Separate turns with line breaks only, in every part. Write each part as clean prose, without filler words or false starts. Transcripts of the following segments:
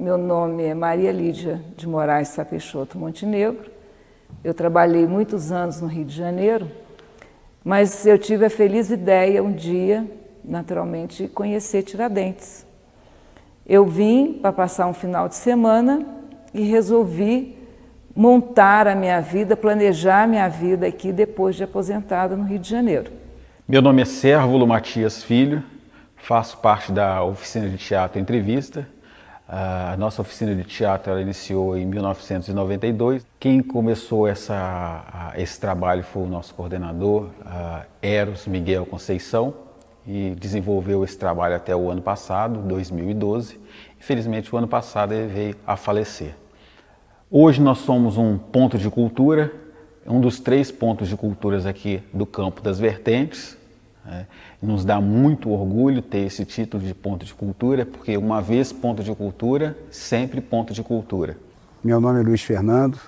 Meu nome é Maria Lídia de Moraes Sá Peixoto Montenegro. Eu trabalhei muitos anos no Rio de Janeiro, mas eu tive a feliz ideia um dia, naturalmente, de conhecer Tiradentes. Eu vim para passar um final de semana e resolvi montar a minha vida, planejar a minha vida aqui depois de aposentada no Rio de Janeiro.
Meu nome é Sérvulo Matias Filho, faço parte da oficina de teatro Entrevista. A nossa oficina de teatro ela iniciou em 1992. Quem começou esse trabalho foi o nosso coordenador, Eros Miguel Conceição, e desenvolveu esse trabalho até o ano passado, 2012. Infelizmente, o ano passado ele veio a falecer. Hoje nós somos um ponto de cultura, um dos 3 pontos de culturas aqui do Campo das Vertentes. Nos dá muito orgulho ter esse título de ponto de cultura, porque uma vez ponto de cultura, sempre ponto de cultura.
Meu nome é Luiz Fernando,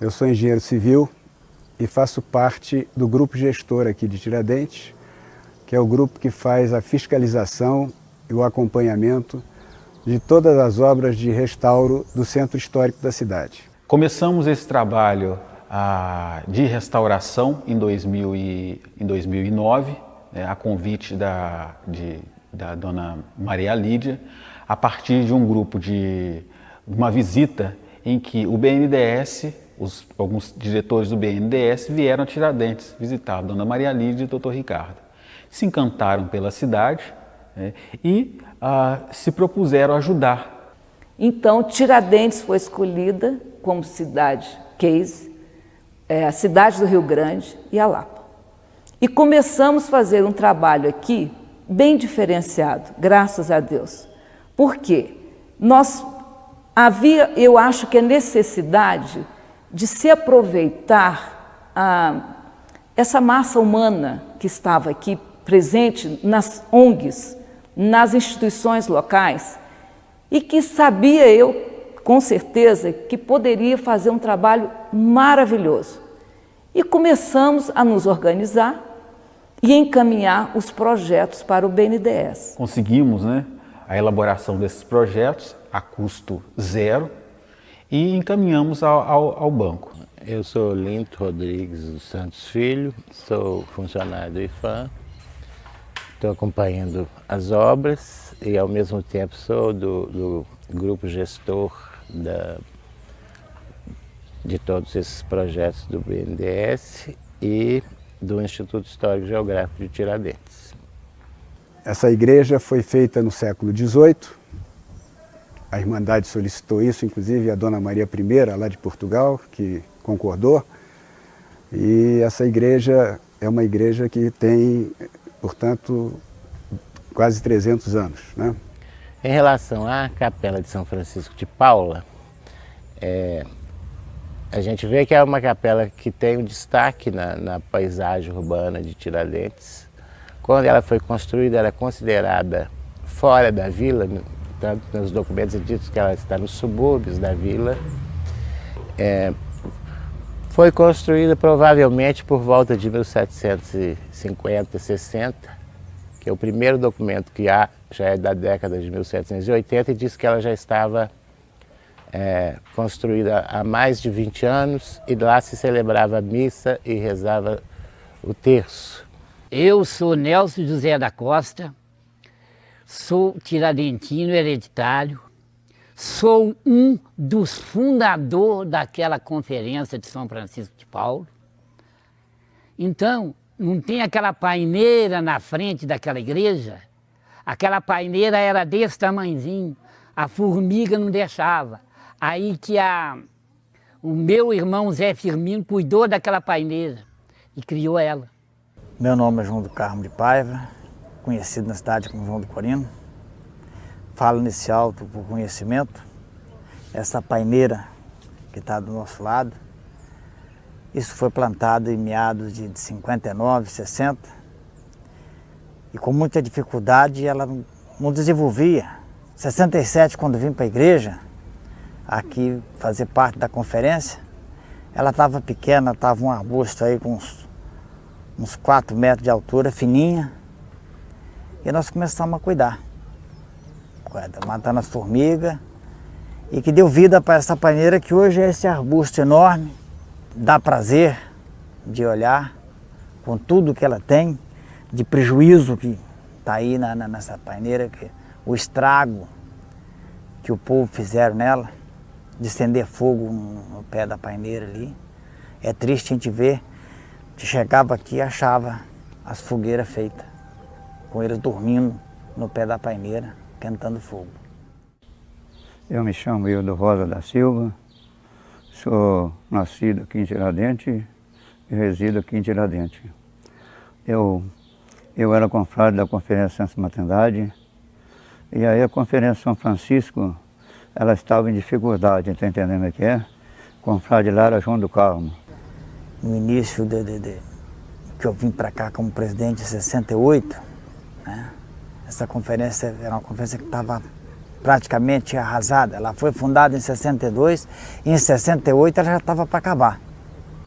eu sou engenheiro civil e faço parte do grupo gestor aqui de Tiradentes, que é o grupo que faz a fiscalização e o acompanhamento de todas as obras de restauro do centro histórico da cidade.
Começamos esse trabalho de restauração em 2009, a convite da dona Maria Lídia, a partir de um grupo de uma visita em que o BNDES, alguns diretores do BNDES vieram a Tiradentes visitar a dona Maria Lídia e o doutor Ricardo. Se encantaram pela cidade e se propuseram ajudar.
Então, Tiradentes foi escolhida como cidade case, a cidade do Rio Grande e a Lapa. E começamos a fazer um trabalho aqui bem diferenciado, graças a Deus. Por quê? Eu acho que a necessidade de se aproveitar essa massa humana que estava aqui presente nas ONGs, nas instituições locais, e que sabia eu, com certeza, que poderia fazer um trabalho maravilhoso. E começamos a nos organizar e encaminhar os projetos para o BNDES.
Conseguimos, a elaboração desses projetos a custo zero e encaminhamos ao banco.
Eu sou Linto Rodrigues dos Santos Filho, sou funcionário do IFAM, estou acompanhando as obras e ao mesmo tempo sou do grupo gestor de todos esses projetos do BNDES e do Instituto Histórico Geográfico de Tiradentes.
Essa igreja foi feita no século XVIII, a Irmandade solicitou isso, inclusive a Dona Maria I, lá de Portugal, que concordou, e essa igreja é uma igreja que tem, portanto, quase 300 anos.
Em relação à Capela de São Francisco de Paula, a gente vê que é uma capela que tem um destaque na paisagem urbana de Tiradentes. Quando ela foi construída, ela é considerada fora da vila, tanto nos documentos ditos que ela está nos subúrbios da vila. Foi construída provavelmente por volta de 1750, 60, que é o primeiro documento que há, já é da década de 1780, e diz que ela já estava construída há mais de 20 anos e lá se celebrava a missa e rezava o terço.
Eu sou Nelson José da Costa, sou tiradentino hereditário, sou um dos fundadores daquela conferência de São Francisco de Paula. Então, não tem aquela paineira na frente daquela igreja? Aquela paineira era desse tamanhozinho, a formiga não deixava. Aí que o meu irmão Zé Firmino cuidou daquela paineira e criou ela.
Meu nome é João do Carmo de Paiva, conhecido na cidade como João do Corino. Falo nesse alto por conhecimento. Essa paineira que está do nosso lado, isso foi plantado em meados de 59, 60. E com muita dificuldade ela não desenvolvia. Em 67, quando vim para a igreja, aqui fazer parte da conferência, ela estava pequena, estava um arbusto aí com uns 4 metros de altura, fininha, e nós começamos a cuidar, matando as formigas e que deu vida para essa paineira que hoje é esse arbusto enorme, dá prazer de olhar com tudo que ela tem, de prejuízo que está aí nessa paineira, que, o estrago que o povo fizeram nela, de acender fogo no pé da paineira ali. É triste a gente ver, que chegava aqui e achava as fogueiras feitas, com eles dormindo no pé da paineira, cantando fogo.
Eu me chamo Hildo Rosa da Silva, sou nascido aqui em Tiradentes e resido aqui em Tiradentes. Eu era confrade da Conferência Santa Trindade, e aí a Conferência São Francisco, ela estava em dificuldade, está entendendo o que é? O confrade lá era João do Carmo.
No início que eu vim para cá como presidente em 68, né? Essa conferência era uma conferência que estava praticamente arrasada. Ela foi fundada em 62 e em 68 ela já estava para acabar.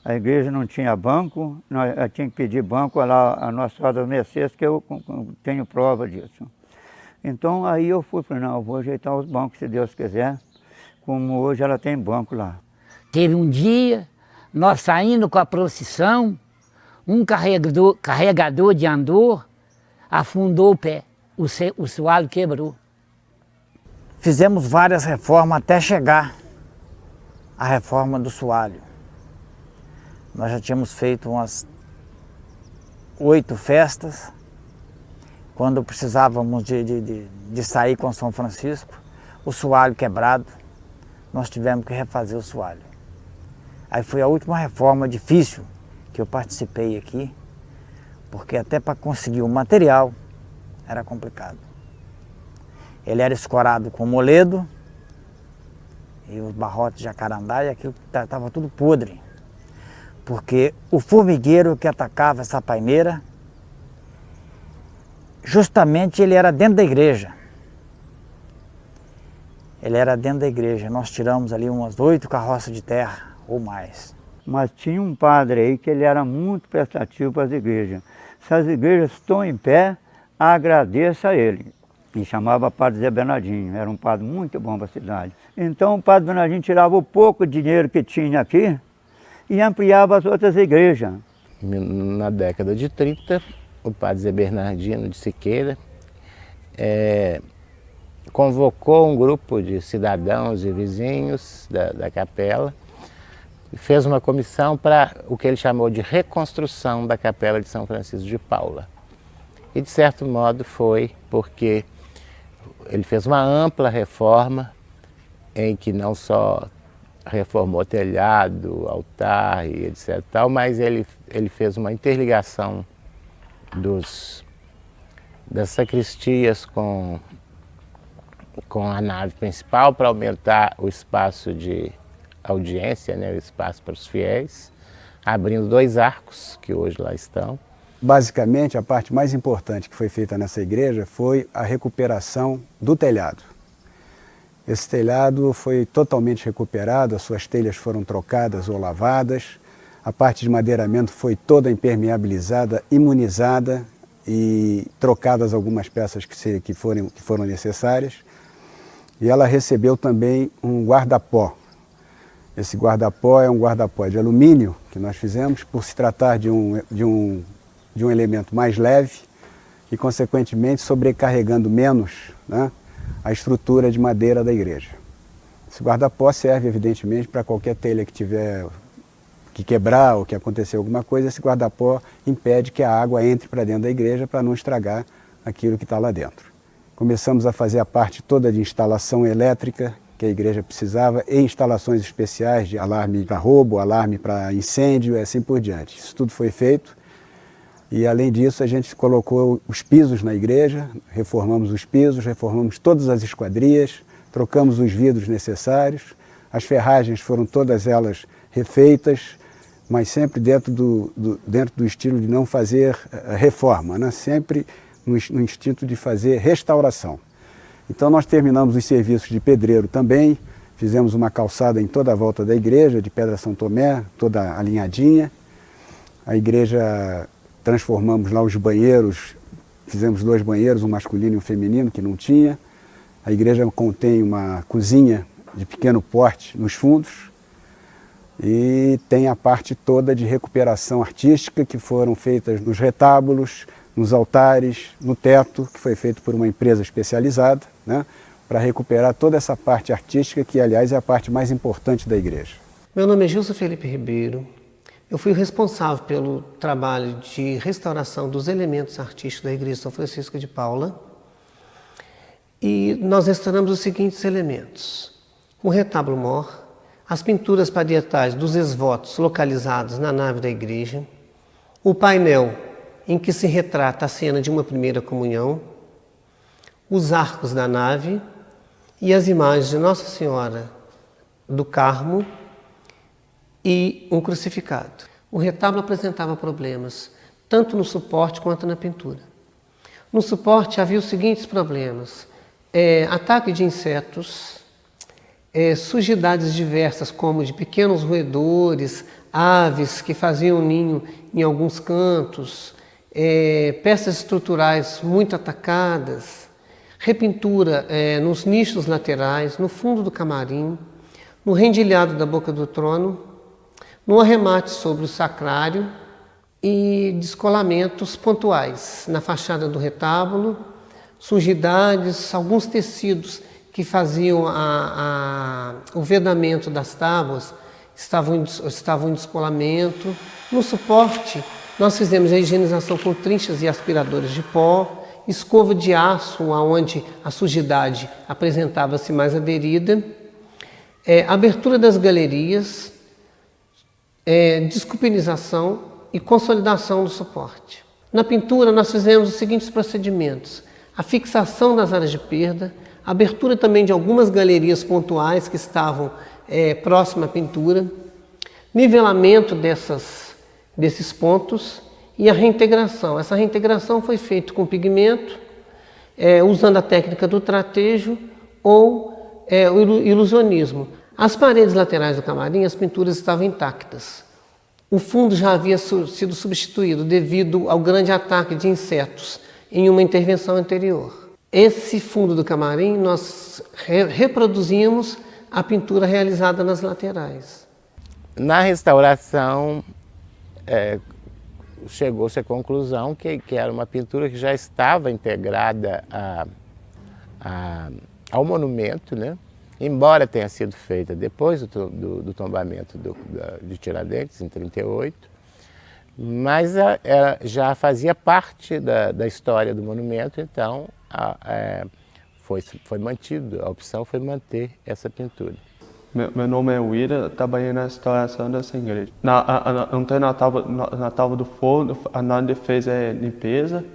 A igreja não tinha banco, nós tinha que pedir banco lá a Nossa Senhora das Mercês, que eu tenho prova disso. Então aí eu falei, não, eu vou ajeitar os bancos se Deus quiser, como hoje ela tem banco lá.
Teve um dia, nós saindo com a procissão, um carregador de andor afundou o pé, o soalho quebrou.
Fizemos várias reformas até chegar à reforma do soalho. Nós já tínhamos feito umas 8 festas. Quando precisávamos de sair com São Francisco, o soalho quebrado, nós tivemos que refazer o soalho. Aí foi a última reforma difícil que eu participei aqui, porque até para conseguir o material era complicado. Ele era escorado com moledo e os barrotes de jacarandá, e aquilo estava tudo podre, porque o formigueiro que atacava essa paineira, justamente ele era dentro da igreja. Ele era dentro da igreja. Nós tiramos ali umas 8 carroças de terra ou mais.
Mas tinha um padre aí que ele era muito prestativo para as igrejas. Se as igrejas estão em pé, agradeça a ele. E chamava Padre Zé Bernardinho, era um padre muito bom para a cidade. Então o Padre Bernardinho tirava o pouco dinheiro que tinha aqui e ampliava as outras igrejas.
Na década de 30, o Padre Zé Bernardino de Siqueira convocou um grupo de cidadãos e vizinhos da capela e fez uma comissão para o que ele chamou de reconstrução da capela de São Francisco de Paula. E de certo modo foi porque ele fez uma ampla reforma em que não só reformou telhado, altar e etc. Mas ele fez uma interligação das sacristias com a nave principal para aumentar o espaço de audiência, né, o espaço para os fiéis, abrindo 2 arcos que hoje lá estão.
Basicamente, a parte mais importante que foi feita nessa igreja foi a recuperação do telhado. Esse telhado foi totalmente recuperado, as suas telhas foram trocadas ou lavadas, a parte de madeiramento foi toda impermeabilizada, imunizada e trocadas algumas peças que foram necessárias. E ela recebeu também um guarda-pó. Esse guarda-pó é um guarda-pó de alumínio que nós fizemos por se tratar de um elemento mais leve e, consequentemente, sobrecarregando menos, né, a estrutura de madeira da igreja. Esse guarda-pó serve, evidentemente, para qualquer telha que tiver que quebrar ou que acontecer alguma coisa. Esse guarda-pó impede que a água entre para dentro da igreja para não estragar aquilo que está lá dentro. Começamos a fazer a parte toda de instalação elétrica que a igreja precisava e instalações especiais de alarme para roubo, alarme para incêndio e assim por diante. Isso tudo foi feito. E, além disso, a gente colocou os pisos na igreja, reformamos os pisos, reformamos todas as esquadrias, trocamos os vidros necessários, as ferragens foram todas elas refeitas, mas sempre dentro do estilo de não fazer reforma, né? Sempre no instinto de fazer restauração. Então nós terminamos os serviços de pedreiro também, fizemos uma calçada em toda a volta da igreja, de pedra São Tomé, toda alinhadinha. A igreja... Transformamos lá os banheiros, fizemos 2 banheiros, um masculino e um feminino, que não tinha. A igreja contém uma cozinha de pequeno porte nos fundos, e tem a parte toda de recuperação artística que foram feitas nos retábulos, nos altares, no teto, que foi feito por uma empresa especializada, né, para recuperar toda essa parte artística, que aliás é a parte mais importante da igreja.
Meu nome é Gilson Felipe Ribeiro. Eu fui o responsável pelo trabalho de restauração dos elementos artísticos da Igreja de São Francisco de Paula. E nós restauramos os seguintes elementos: o retábulo-mor, as pinturas parietais dos esvotos localizados na nave da igreja, o painel em que se retrata a cena de uma primeira comunhão, os arcos da nave e as imagens de Nossa Senhora do Carmo e um crucificado. O retábulo apresentava problemas, tanto no suporte quanto na pintura. No suporte havia os seguintes problemas: ataque de insetos, sujidades diversas, como de pequenos roedores, aves que faziam ninho em alguns cantos, peças estruturais muito atacadas, repintura nos nichos laterais, no fundo do camarim, no rendilhado da boca do trono, no arremate sobre o sacrário e descolamentos pontuais na fachada do retábulo, sujidades, alguns tecidos que faziam o vedamento das tábuas estavam em descolamento. No suporte, nós fizemos a higienização com trinchas e aspiradores de pó, escova de aço, onde a sujidade apresentava-se mais aderida, abertura das galerias, descupinização e consolidação do suporte. Na pintura, nós fizemos os seguintes procedimentos: a fixação das áreas de perda, abertura também de algumas galerias pontuais que estavam próximas à pintura, nivelamento desses pontos e a reintegração. Essa reintegração foi feita com pigmento, usando a técnica do tratejo ou o ilusionismo. As paredes laterais do camarim, as pinturas estavam intactas. O fundo já havia sido substituído devido ao grande ataque de insetos em uma intervenção anterior. Esse fundo do camarim, nós reproduzimos a pintura realizada nas laterais.
Na restauração, chegou-se à conclusão que era uma pintura que já estava integrada ao monumento, né? Embora tenha sido feita depois do tombamento de Tiradentes, em 1938, mas já fazia parte da história do monumento, então foi mantido, a opção foi manter essa pintura.
Meu nome é Wira, trabalhei na restauração dessa igreja. Ontem na tábua do fogo, a Nanda fez limpeza,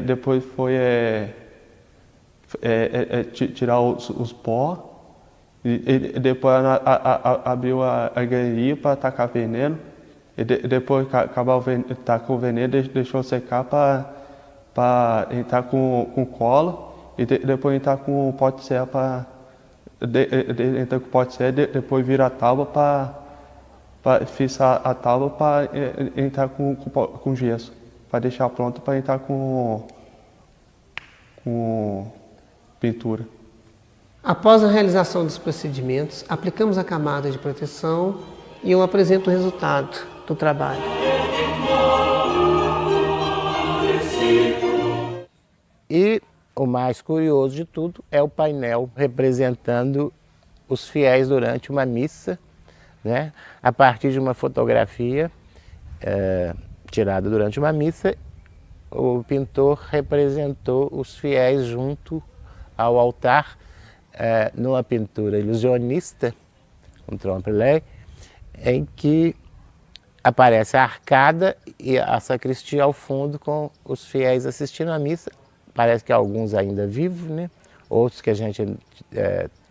depois foi tirar os pó, e depois abriu a galeria para tacar veneno, e depois acabar com o veneno, deixou secar para entrar com cola, e depois entrar com o pote de serra para entra com o pote de serra, depois vira a tábua para fixar a tábua para entrar com gesso, para deixar pronto para entrar com pintura.
Após a realização dos procedimentos, aplicamos a camada de proteção e eu apresento o resultado do trabalho.
E o mais curioso de tudo é o painel representando os fiéis durante uma missa, né? A partir de uma fotografia tirada durante uma missa, o pintor representou os fiéis junto ao altar, numa pintura ilusionista, um trompe-l'œil, em que aparece a arcada e a sacristia ao fundo com os fiéis assistindo à missa. Parece que alguns ainda vivos, né? Outros que a gente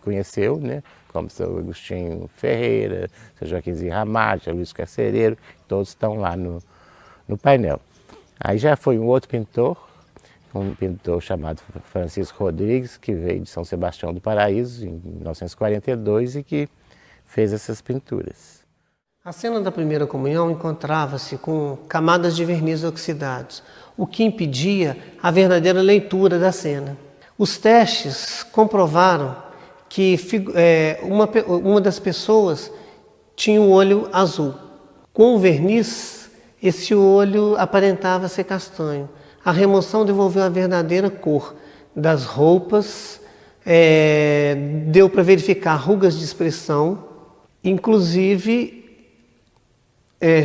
conheceu, né? Como São Agostinho Ferreira, São Joaquimzinho Ramate, Luiz Carcereiro, todos estão lá no painel. Aí já foi um outro pintor, um pintor chamado Francisco Rodrigues, que veio de São Sebastião do Paraíso, em 1942, e que fez essas pinturas.
A cena da primeira comunhão encontrava-se com camadas de verniz oxidados, o que impedia a verdadeira leitura da cena. Os testes comprovaram que uma das pessoas tinha um olho azul. Com o verniz, esse olho aparentava ser castanho. A remoção devolveu a verdadeira cor das roupas, deu para verificar rugas de expressão, inclusive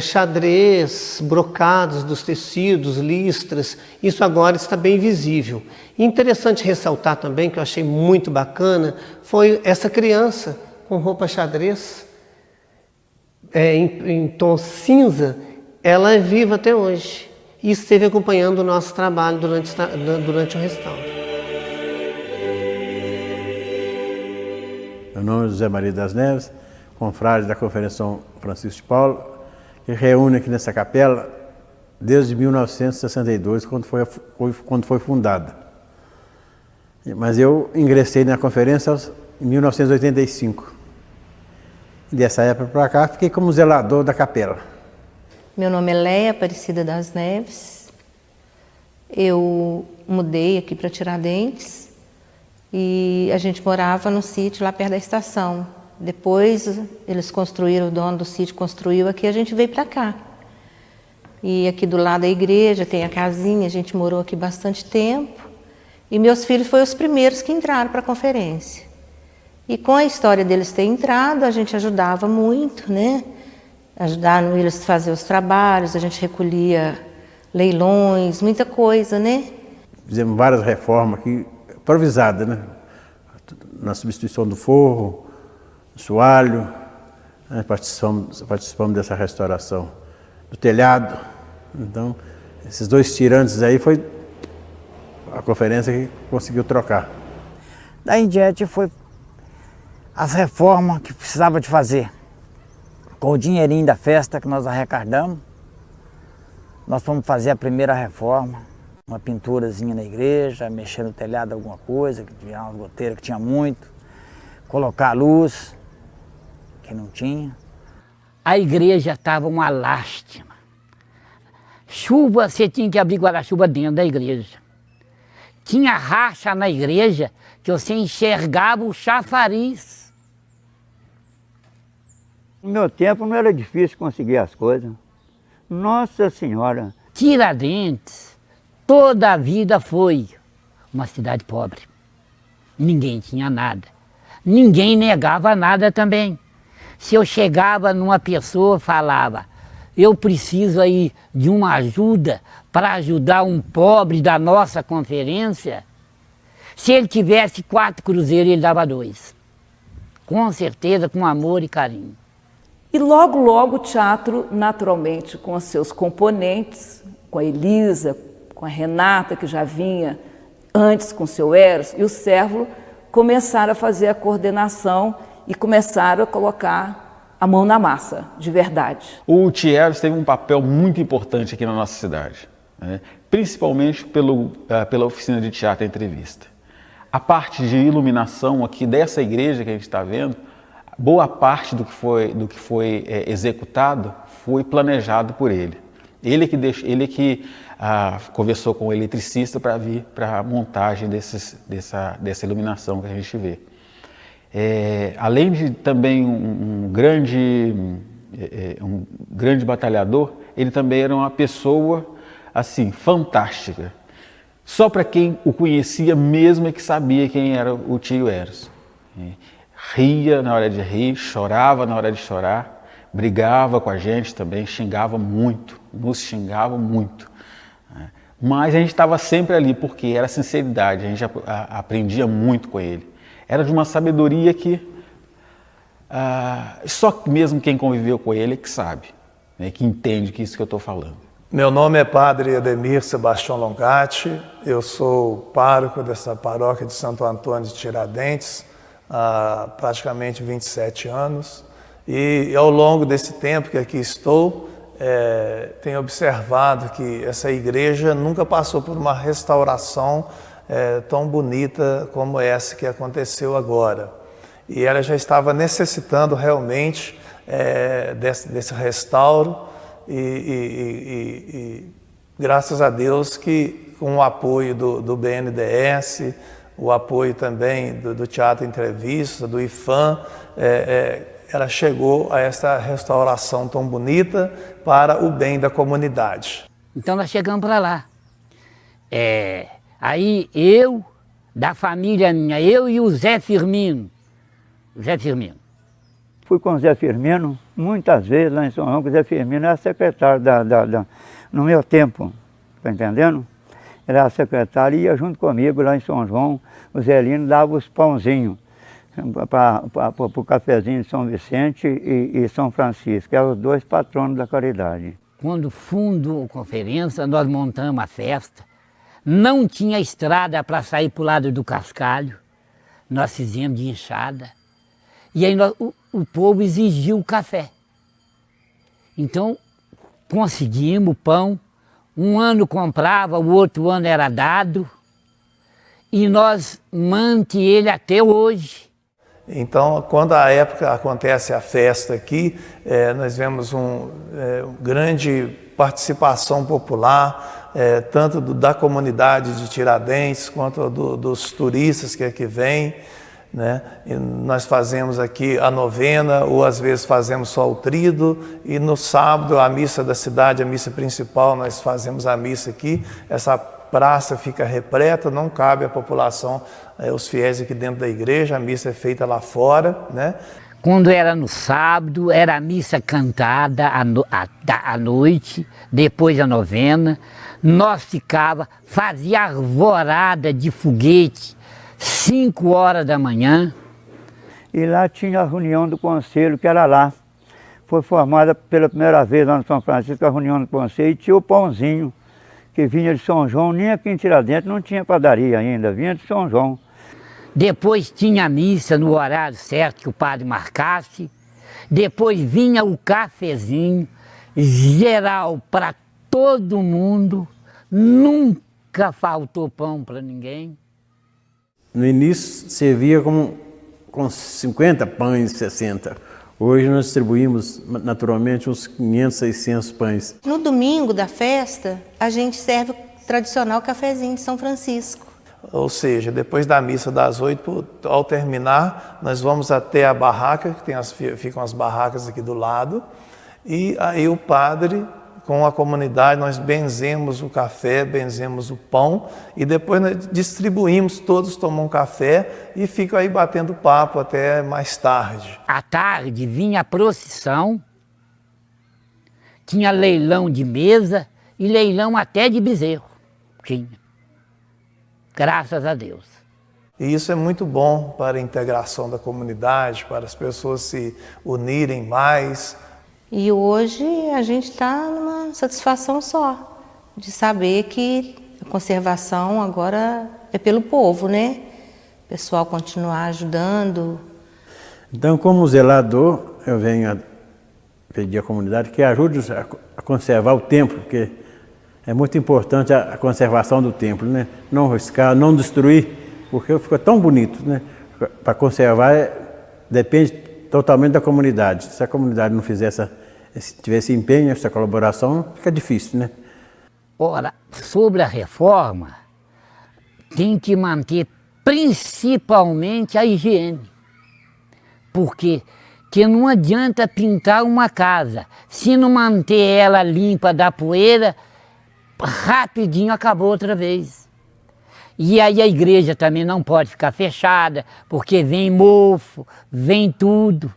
xadrez, brocados dos tecidos, listras, isso agora está bem visível. Interessante ressaltar também, que eu achei muito bacana, foi essa criança com roupa xadrez, em tom cinza, ela é viva até hoje e esteve acompanhando o nosso trabalho durante o restauro.
Meu nome é José Maria das Neves, confrade da Conferência São Francisco de Paula, que reúne aqui nessa capela desde 1962, quando foi fundada. Mas eu ingressei na conferência em 1985. E dessa época para cá, fiquei como zelador da capela.
Meu nome é Leia Aparecida das Neves. Eu mudei aqui para Tiradentes e a gente morava no sítio lá perto da estação. Depois eles construíram, o dono do sítio construiu aqui, a gente veio para cá. E aqui do lado da igreja tem a casinha, a gente morou aqui bastante tempo. E meus filhos foram os primeiros que entraram para a conferência. E com a história deles ter entrado, a gente ajudava muito, né? Ajudaram eles a fazer os trabalhos, a gente recolhia leilões, muita coisa, né?
Fizemos várias reformas aqui, improvisadas, né? Na substituição do forro, do soalho, né? Participamos dessa restauração do telhado. Então, esses 2 tirantes aí foi a conferência que conseguiu trocar.
Daí em diante foi as reformas que precisava de fazer. Com o dinheirinho da festa que nós arrecadamos, nós fomos fazer a primeira reforma, uma pinturazinha na igreja, mexer no telhado alguma coisa, que tinha umas goteiras que tinha muito, colocar a luz, que não tinha.
A igreja estava uma lástima. Chuva, você tinha que abrir guarda-chuva dentro da igreja. Tinha racha na igreja que você enxergava o chafariz.
No meu tempo não era difícil conseguir as coisas. Nossa Senhora!
Tiradentes, toda a vida foi uma cidade pobre. Ninguém tinha nada. Ninguém negava nada também. Se eu chegava numa pessoa e falava, eu preciso aí de uma ajuda para ajudar um pobre da nossa conferência, se ele tivesse 4 cruzeiros, ele dava 2. Com certeza, com amor e carinho.
E logo, logo o teatro, naturalmente, com os seus componentes, com a Elisa, com a Renata, que já vinha antes com o seu Eros, e o Cérvulo, começaram a fazer a coordenação e começaram a colocar a mão na massa, de verdade.
O Thierry teve um papel muito importante aqui na nossa cidade, né? Principalmente pela oficina de teatro e entrevista. A parte de iluminação aqui dessa igreja que a gente está vendo, boa parte do que foi executado foi planejado por ele. Ele que conversou com o eletricista para vir para a montagem dessa iluminação que a gente vê. Além de também um grande batalhador, ele também era uma pessoa assim fantástica. Só para quem o conhecia mesmo é que sabia quem era o tio Eros. Ria na hora de rir, chorava na hora de chorar, brigava com a gente também, xingava muito, nos xingava muito. Mas a gente estava sempre ali porque era sinceridade, a gente aprendia muito com ele. Era de uma sabedoria que só mesmo quem conviveu com ele é que sabe, né, que entende que isso que eu estou falando.
Meu nome é Padre Ademir Sebastião Longatti, eu sou pároco dessa paróquia de Santo Antônio de Tiradentes há praticamente 27 anos e ao longo desse tempo que aqui estou, tenho observado que essa igreja nunca passou por uma restauração tão bonita como essa que aconteceu agora. E ela já estava necessitando realmente desse restauro e graças a Deus que com o apoio do BNDES, o apoio também do Teatro Entrevista, do IFAM, ela chegou a essa restauração tão bonita para o bem da comunidade.
Então nós chegamos para lá. Aí eu, da família minha, eu e o Zé Firmino.
Fui com o Zé Firmino muitas vezes lá em São João, que o Zé Firmino era secretário no meu tempo, tá entendendo? Ele era secretário e ia junto comigo lá em São João, o Zelino dava os pãozinhos para o cafezinho de São Vicente e São Francisco, que eram os dois patronos da caridade.
Quando fundou a conferência, nós montamos a festa, não tinha estrada para sair para o lado do Cascalho, nós fizemos de enxada, e aí o povo exigiu o café. Então, conseguimos o pão, um ano comprava, o outro ano era dado, e nós mantemos ele até hoje.
Então, quando a época acontece a festa aqui, nós vemos grande participação popular, tanto da comunidade de Tiradentes, quanto dos turistas que aqui vêm, né? E nós fazemos aqui a novena, ou às vezes fazemos só o tríduo, e no sábado a missa da cidade, a missa principal, nós fazemos a missa aqui. Essa praça fica repleta, não cabe à população, os fiéis aqui dentro da igreja, a missa é feita lá fora, né?
Quando era no sábado, era a missa cantada à noite, depois a novena, nós fazia arvorada de foguete, 5 horas da manhã.
E lá tinha a reunião do conselho, que era lá. Foi formada pela primeira vez lá no São Francisco a reunião do conselho, e tinha o pãozinho, que vinha de São João, nem aqui em Tiradentes não tinha padaria ainda, vinha de São João.
Depois tinha a missa no horário certo que o padre marcasse, depois vinha o cafezinho, geral para todo mundo, nunca faltou pão para ninguém.
No início servia com 50 pães, 60. Hoje nós distribuímos naturalmente uns 500, 600 pães.
No domingo da festa, a gente serve o tradicional cafezinho de São Francisco.
Ou seja, depois da missa das 8, ao terminar, nós vamos até a barraca, que ficam as barracas aqui do lado, e aí o padre, com a comunidade, nós benzemos o café, benzemos o pão, e depois nós distribuímos, todos tomam um café e ficam aí batendo papo até mais tarde.
À tarde vinha a procissão, tinha leilão de mesa e leilão até de bezerro, tinha. Graças a Deus.
E isso é muito bom para a integração da comunidade, para as pessoas se unirem mais.
E hoje a gente está numa satisfação só, de saber que a conservação agora é pelo povo, né? O pessoal continuar ajudando.
Então, como zelador, eu venho a pedir à comunidade que ajude a conservar o templo, porque é muito importante a conservação do templo, né? Não riscar, não destruir, porque fica tão bonito, né? Para conservar depende totalmente da comunidade. Se a comunidade não fizer tiver esse empenho, essa colaboração, fica difícil, né?
Ora, sobre a reforma, tem que manter principalmente a higiene. Porque não adianta pintar uma casa, se não manter ela limpa da poeira, rapidinho acabou outra vez. E aí a igreja também não pode ficar fechada, porque vem mofo, vem tudo.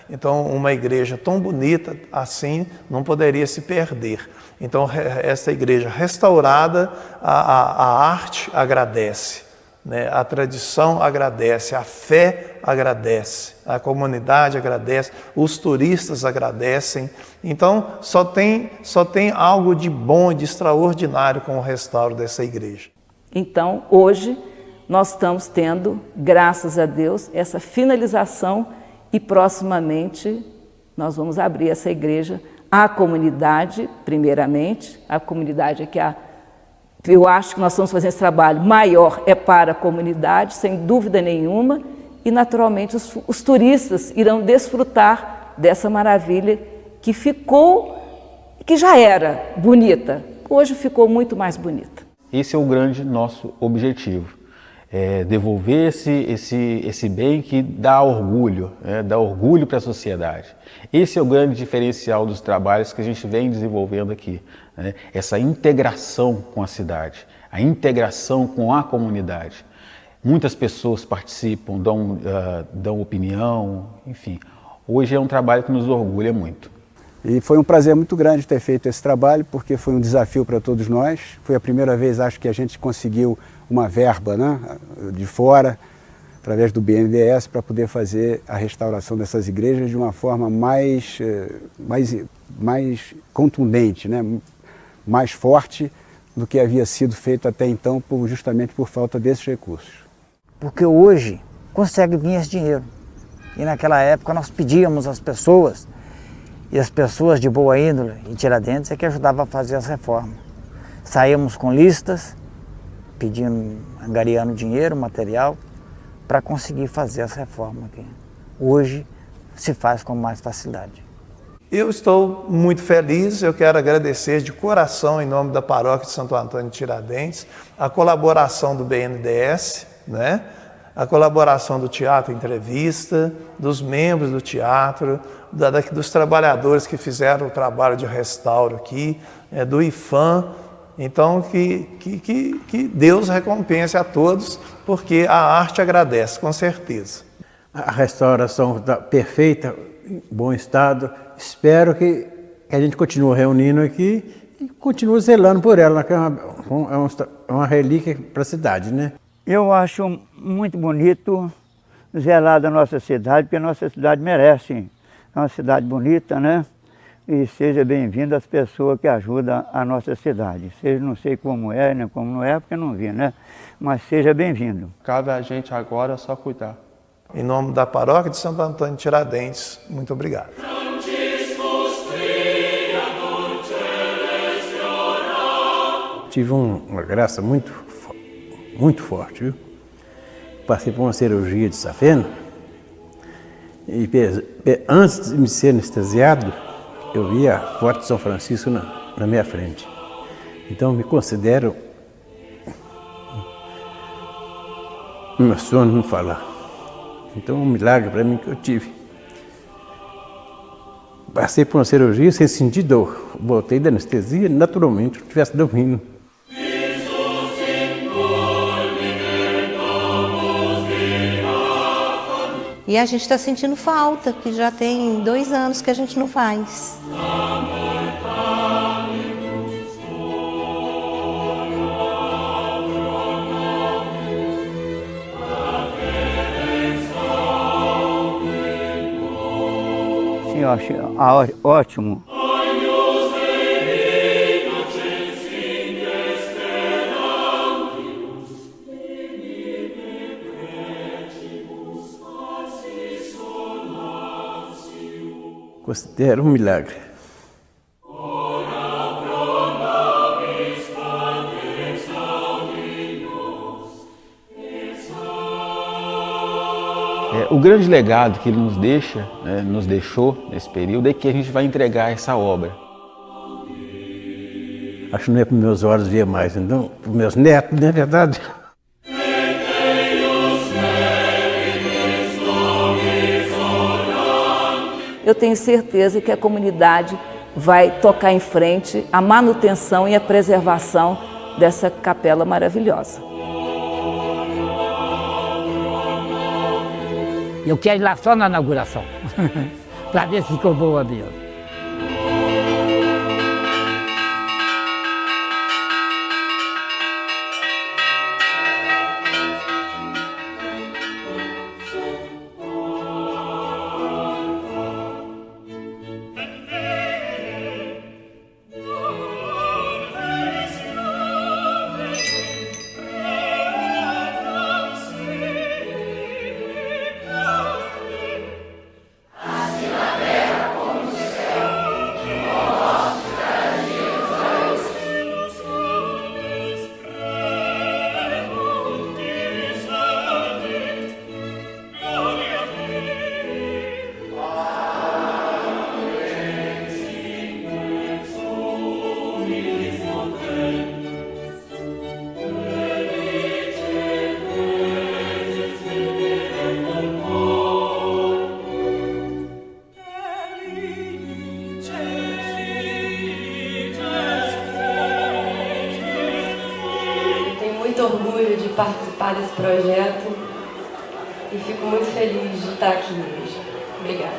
Então, uma igreja tão bonita assim não poderia se perder. Então, essa igreja restaurada, a arte agradece, né? A tradição agradece, a fé agradece, a comunidade agradece, os turistas agradecem. Então, só tem algo de bom e de extraordinário com o restauro dessa igreja.
Então, hoje, nós estamos tendo, graças a Deus, essa finalização e proximamente nós vamos abrir essa igreja à comunidade, primeiramente. A comunidade é que eu acho que nós estamos fazendo esse trabalho maior é para a comunidade, sem dúvida nenhuma, e naturalmente os turistas irão desfrutar dessa maravilha que já era bonita, hoje ficou muito mais bonita.
Esse é o grande nosso objetivo, devolver esse bem que dá orgulho, dá orgulho para a sociedade. Esse é o grande diferencial dos trabalhos que a gente vem desenvolvendo aqui, né? Essa integração com a cidade, a integração com a comunidade. Muitas pessoas participam, dão opinião, enfim. Hoje é um trabalho que nos orgulha muito.
E foi um prazer muito grande ter feito esse trabalho, porque foi um desafio para todos nós. Foi a primeira vez, acho, que a gente conseguiu uma verba, né, de fora, através do BNDES, para poder fazer a restauração dessas igrejas de uma forma mais contundente, né, mais forte do que havia sido feito até então, justamente por falta desses recursos.
Porque hoje consegue vir esse dinheiro. E naquela época nós pedíamos às pessoas, e as pessoas de boa índole em Tiradentes é que ajudavam a fazer as reformas. Saíamos com listas, pedindo, angariando dinheiro, material, para conseguir fazer as reformas aqui. Hoje se faz com mais facilidade.
Eu estou muito feliz, eu quero agradecer de coração, em nome da Paróquia de Santo Antônio de Tiradentes, a colaboração do BNDES, né? A colaboração do Teatro Entrevista, dos membros do teatro, dos trabalhadores que fizeram o trabalho de restauro aqui, do IFAM. Então, que Deus recompense a todos, porque a arte agradece, com certeza.
A restauração está perfeita, em bom estado. Espero que a gente continue reunindo aqui e continue zelando por ela, que é uma relíquia para a cidade, né?
Eu acho muito bonito zelar da nossa cidade, porque a nossa cidade merece. É uma cidade bonita, né? E seja bem-vindo as pessoas que ajudam a nossa cidade. Seja, não sei como é, nem como não é, porque não vi, né? Mas seja bem-vindo.
Cabe a gente agora só cuidar.
Em nome da Paróquia de Santo Antônio de Tiradentes, muito obrigado.
Tive uma graça muito forte, viu? Passei por uma cirurgia de safena e antes de me ser anestesiado, eu vi a foto de São Francisco na minha frente. Então me considero meu sono não falar. Então é um milagre para mim que eu tive. Passei por uma cirurgia sem sentir dor. Voltei da anestesia naturalmente, se eu estivesse dormindo.
E a gente está sentindo falta, que já tem 2 anos que a gente não faz.
Sim, eu acho ótimo.
Considero um milagre.
O grande legado que ele nos deixou nesse período é que a gente vai entregar essa obra.
Acho que não é para os meus olhos ver mais, então, para os meus netos, não é verdade?
Eu tenho certeza que a comunidade vai tocar em frente a manutenção e a preservação dessa capela maravilhosa.
Eu quero ir lá só na inauguração, para ver se ficou boa mesmo.
Assim na terra como no céu. participar desse projeto e fico muito feliz de estar aqui hoje. Obrigada.